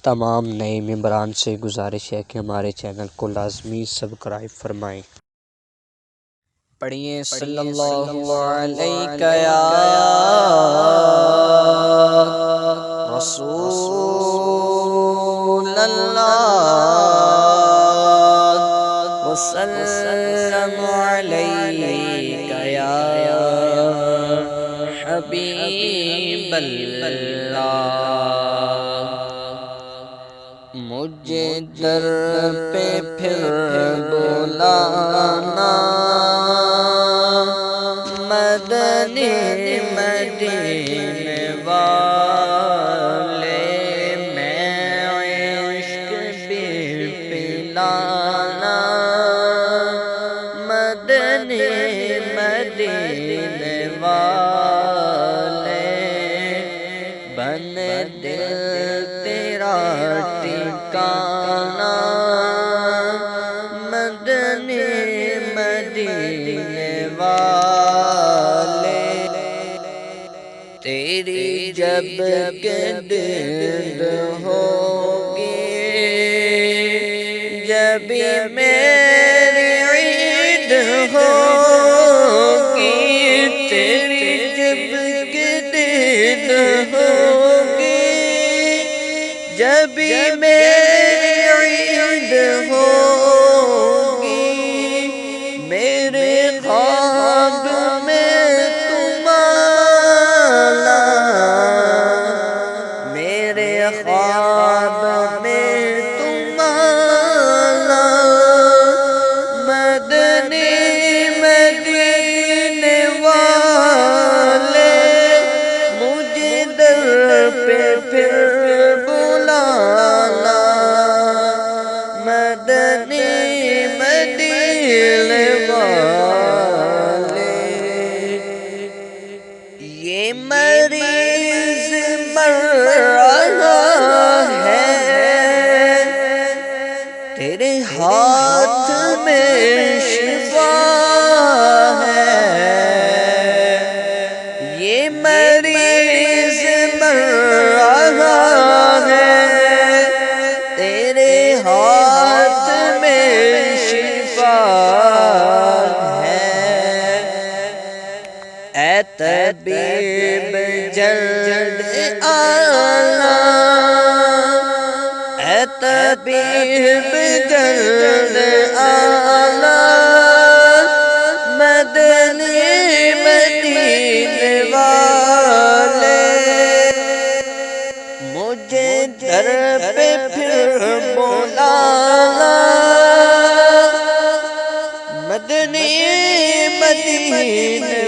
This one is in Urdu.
تمام نئے ممبران سے گزارش ہے کہ ہمارے چینل کو لازمی سبسکرائب فرمائیں۔ پڑھیے صلی اللہ علیہ یا رسول اللہ، وسلم علیک یا حبیب اللہ۔ مجھے در پہ پھر بلانا، مدنی مدینے والے، میں عشق بھی پلانا، مدنی مدینے والے، بن دل تیرا ٹھکانا، مدنی مدینے والے، تیری جب کہ دید ہوگی، جب میری عید ہوگی، تیری جب کہ دید ہوگی، جب میری عید ہوگی، میرے خواب میں تم آنا، میرے خواب میں تم آنا، مدنی مدینے والے، مجھے در پہ پھر بلانا، مدنی مدینے والے۔ یہ مریض مر رہا ہے، تیرے ہاتھ میں شفا ہے، یہ مریض مر رہا ہے، تیرے ہاتھ میں شفا ہے، اے طبیب جلد آنا، اے طبیب جلد آنا، مدنی مدینے والے، مجھے در پہ پھر بلانا، مدنی مدینے